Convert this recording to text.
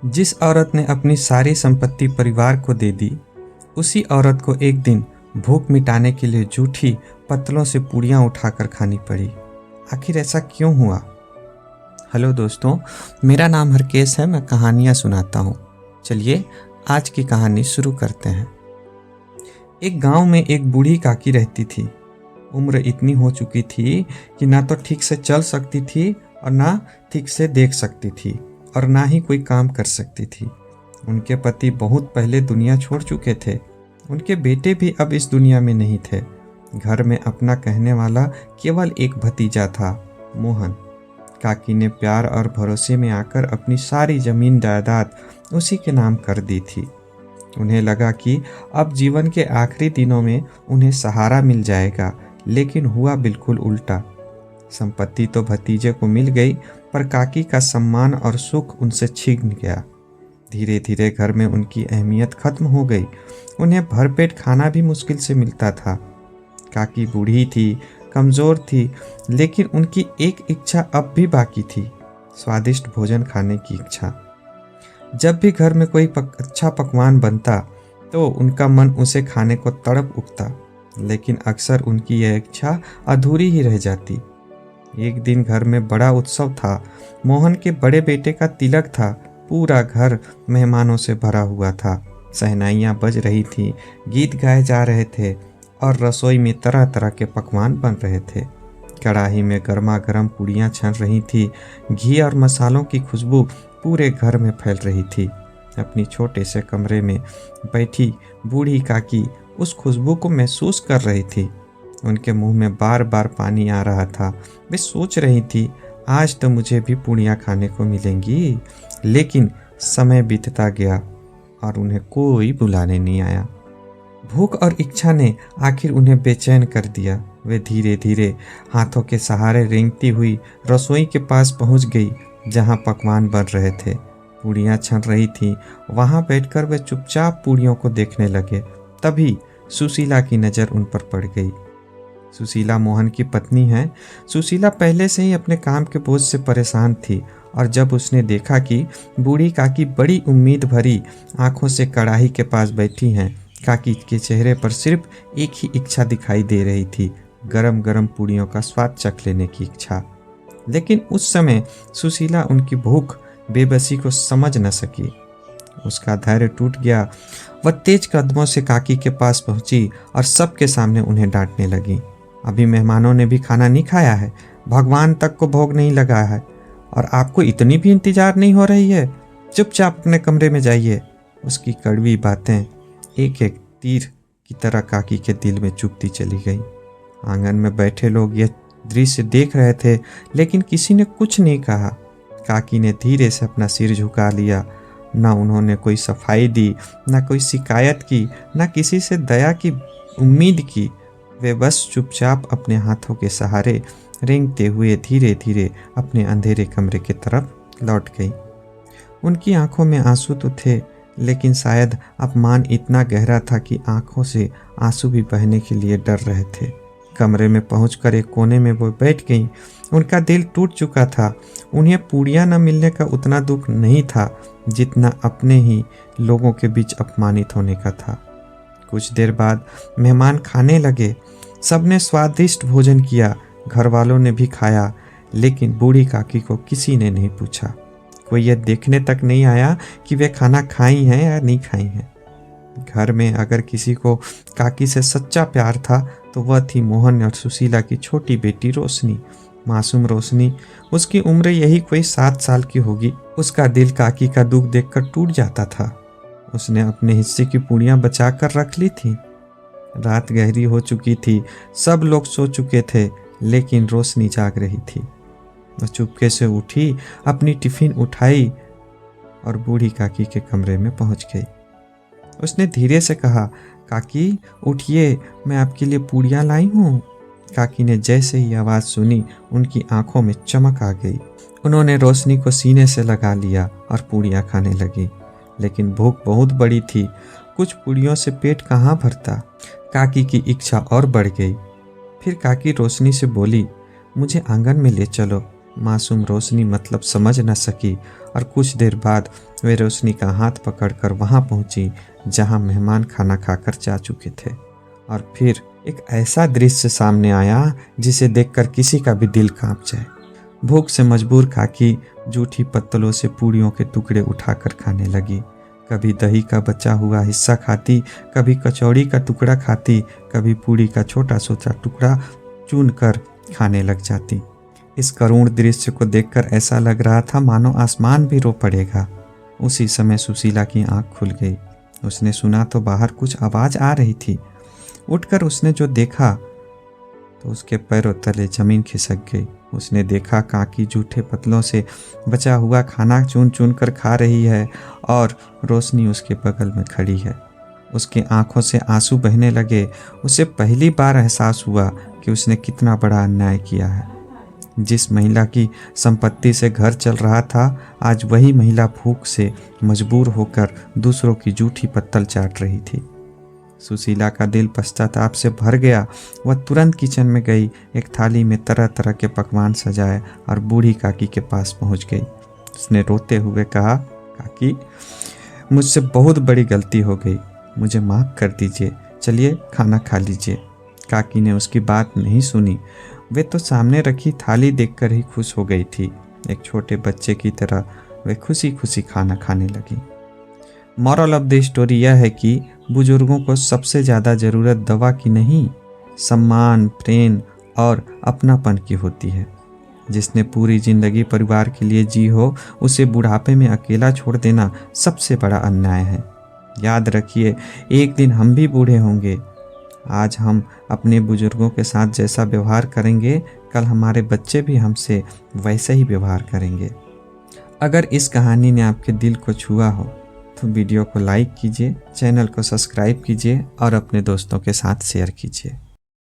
जिस औरत ने अपनी सारी संपत्ति परिवार को दे दी, उसी औरत को एक दिन भूख मिटाने के लिए जूठी पत्तलों से पूड़ियाँ उठाकर खानी पड़ी। आखिर ऐसा क्यों हुआ? हेलो दोस्तों, मेरा नाम हरकेश है। मैं कहानियाँ सुनाता हूँ। चलिए आज की कहानी शुरू करते हैं। एक गांव में एक बूढ़ी काकी रहती थी। उम्र इतनी हो चुकी थी कि ना तो ठीक से चल सकती थी और ना ठीक से देख सकती थी और ना ही कोई काम कर सकती थी। उनके पति बहुत पहले दुनिया छोड़ चुके थे। उनके बेटे भी अब इस दुनिया में नहीं थे। घर में अपना कहने वाला केवल एक भतीजा था, मोहन। काकी ने प्यार और भरोसे में आकर अपनी सारी जमीन जायदाद उसी के नाम कर दी थी। उन्हें लगा कि अब जीवन के आखिरी दिनों में उन्हें सहारा मिल जाएगा, लेकिन हुआ बिल्कुल उल्टा। संपत्ति तो भतीजे को मिल गई, पर काकी का सम्मान और सुख उनसे छीन गया। धीरे धीरे घर में उनकी अहमियत खत्म हो गई। उन्हें भरपेट खाना भी मुश्किल से मिलता था। काकी बूढ़ी थी, कमज़ोर थी, लेकिन उनकी एक इच्छा अब भी बाकी थी, स्वादिष्ट भोजन खाने की इच्छा। जब भी घर में कोई अच्छा पकवान बनता तो उनका मन उसे खाने को तड़प उठता, लेकिन अक्सर उनकी यह इच्छा अधूरी ही रह जाती। एक दिन घर में बड़ा उत्सव था। मोहन के बड़े बेटे का तिलक था। पूरा घर मेहमानों से भरा हुआ था। शहनाइयाँ बज रही थीं, गीत गाए जा रहे थे और रसोई में तरह तरह के पकवान बन रहे थे। कढ़ाई में गर्मा गर्म पूड़ियाँ छन रही थी। घी और मसालों की खुशबू पूरे घर में फैल रही थी। अपनी छोटे से कमरे में बैठी बूढ़ी काकी उस खुशबू को महसूस कर रही थी। उनके मुंह में बार बार पानी आ रहा था। वे सोच रही थी, आज तो मुझे भी पूड़ियाँ खाने को मिलेंगी। लेकिन समय बीतता गया और उन्हें कोई बुलाने नहीं आया। भूख और इच्छा ने आखिर उन्हें बेचैन कर दिया। वे धीरे धीरे हाथों के सहारे रेंगती हुई रसोई के पास पहुंच गई, जहां पकवान बन रहे थे, पूड़ियाँ छन रही थीं। वहां बैठकर वे चुपचाप पूड़ियों को देखने लगे। तभी सुशीला की नज़र उन पर पड़ गई। सुशीला मोहन की पत्नी है। सुशीला पहले से ही अपने काम के बोझ से परेशान थी और जब उसने देखा कि बूढ़ी काकी बड़ी उम्मीद भरी आंखों से कढ़ाई के पास बैठी हैं, काकी के चेहरे पर सिर्फ एक ही इच्छा दिखाई दे रही थी, गरम गरम पूड़ियों का स्वाद चख लेने की इच्छा। लेकिन उस समय सुशीला उनकी भूख बेबसी को समझ न सकी। उसका धैर्य टूट गया। वह तेज कदमों से काकी के पास पहुंची और सबके सामने उन्हें डांटने लगी। अभी मेहमानों ने भी खाना नहीं खाया है, भगवान तक को भोग नहीं लगा है और आपको इतनी भी इंतजार नहीं हो रही है। चुपचाप अपने कमरे में जाइए। उसकी कड़वी बातें एक एक तीर की तरह काकी के दिल में चुभती चली गई। आंगन में बैठे लोग यह दृश्य देख रहे थे, लेकिन किसी ने कुछ नहीं कहा। काकी ने धीरे से अपना सिर झुका लिया। ना उन्होंने कोई सफाई दी, ना कोई शिकायत की, ना किसी से दया की उम्मीद की। वे बस चुपचाप अपने हाथों के सहारे रेंगते हुए धीरे धीरे अपने अंधेरे कमरे की तरफ लौट गई। उनकी आंखों में आंसू तो थे, लेकिन शायद अपमान इतना गहरा था कि आंखों से आंसू भी बहने के लिए डर रहे थे। कमरे में पहुंचकर एक कोने में वो बैठ गईं। उनका दिल टूट चुका था। उन्हें पूड़ियाँ न मिलने का उतना दुख नहीं था जितना अपने ही लोगों के बीच अपमानित होने का था। कुछ देर बाद मेहमान खाने लगे। सबने स्वादिष्ट भोजन किया। घर वालों ने भी खाया, लेकिन बूढ़ी काकी को किसी ने नहीं पूछा। कोई यह देखने तक नहीं आया कि वे खाना खाई हैं या नहीं खाई हैं। घर में अगर किसी को काकी से सच्चा प्यार था तो वह थी मोहन और सुशीला की छोटी बेटी रोशनी, मासूम रोशनी। उसकी उम्र यही कोई 7 साल की होगी। उसका दिल काकी का दुख देखकर टूट जाता था। उसने अपने हिस्से की पूड़ियाँ बचा कर रख ली थी। रात गहरी हो चुकी थी। सब लोग सो चुके थे, लेकिन रोशनी जाग रही थी। वह चुपके से उठी, अपनी टिफिन उठाई और बूढ़ी काकी के कमरे में पहुंच गई। उसने धीरे से कहा, काकी उठिए, मैं आपके लिए पूड़ियाँ लाई हूँ। काकी ने जैसे ही आवाज़ सुनी, उनकी आंखों में चमक आ गई। उन्होंने रोशनी को सीने से लगा लिया और पूड़ियाँ खाने लगी। लेकिन भूख बहुत बड़ी थी। कुछ पूड़ियों से पेट कहाँ भरता। काकी की इच्छा और बढ़ गई। फिर काकी रोशनी से बोली, मुझे आंगन में ले चलो, मासूम रोशनी मतलब समझ न सकी और कुछ देर बाद वे रोशनी का हाथ पकड़कर वहां पहुंची जहां मेहमान खाना खाकर जा चुके थे। और फिर एक ऐसा दृश्य सामने आया जिसे देखकर किसी का भी दिल कांप जाए। भूख से मजबूर काकी जूठी पत्तलों से पूड़ियों के टुकड़े उठाकर खाने लगी। कभी दही का बचा हुआ हिस्सा खाती, कभी कचौड़ी का टुकड़ा खाती, कभी पूड़ी का छोटा छोटा टुकड़ा चुन कर खाने लग जाती। इस करुण दृश्य को देखकर ऐसा लग रहा था मानो आसमान भी रो पड़ेगा। उसी समय सुशीला की आंख खुल गई। उसने सुना तो बाहर कुछ आवाज आ रही थी। उठकर उसने जो देखा तो उसके पैरों तले जमीन खिसक गई। उसने देखा काकी जूठे पतलों से बचा हुआ खाना चुन चुन कर खा रही है और रोशनी उसके बगल में खड़ी है। उसकी आंखों से आंसू बहने लगे। उसे पहली बार एहसास हुआ कि उसने कितना बड़ा अन्याय किया है। जिस महिला की संपत्ति से घर चल रहा था, आज वही महिला भूख से मजबूर होकर दूसरों की जूठी पत्तल चाट रही थी। सुशीला का दिल पश्चाताप से भर गया। वह तुरंत किचन में गई, एक थाली में तरह तरह के पकवान सजाए और बूढ़ी काकी के पास पहुंच गई। उसने रोते हुए कहा, काकी, मुझसे बहुत बड़ी गलती हो गई, मुझे माफ़ कर दीजिए, चलिए खाना खा लीजिए। काकी ने उसकी बात नहीं सुनी। वे तो सामने रखी थाली देखकर ही खुश हो गई थी। एक छोटे बच्चे की तरह वे खुशी खुशी खाना खाने लगी। मॉरल ऑफ द स्टोरी यह है कि बुजुर्गों को सबसे ज़्यादा ज़रूरत दवा की नहीं, सम्मान, प्रेम और अपनापन की होती है। जिसने पूरी ज़िंदगी परिवार के लिए जी हो, उसे बुढ़ापे में अकेला छोड़ देना सबसे बड़ा अन्याय है। याद रखिए, एक दिन हम भी बूढ़े होंगे। आज हम अपने बुजुर्गों के साथ जैसा व्यवहार करेंगे, कल हमारे बच्चे भी हमसे वैसे ही व्यवहार करेंगे। अगर इस कहानी ने आपके दिल को छुआ हो तो वीडियो को लाइक कीजिए, चैनल को सब्सक्राइब कीजिए और अपने दोस्तों के साथ शेयर कीजिए।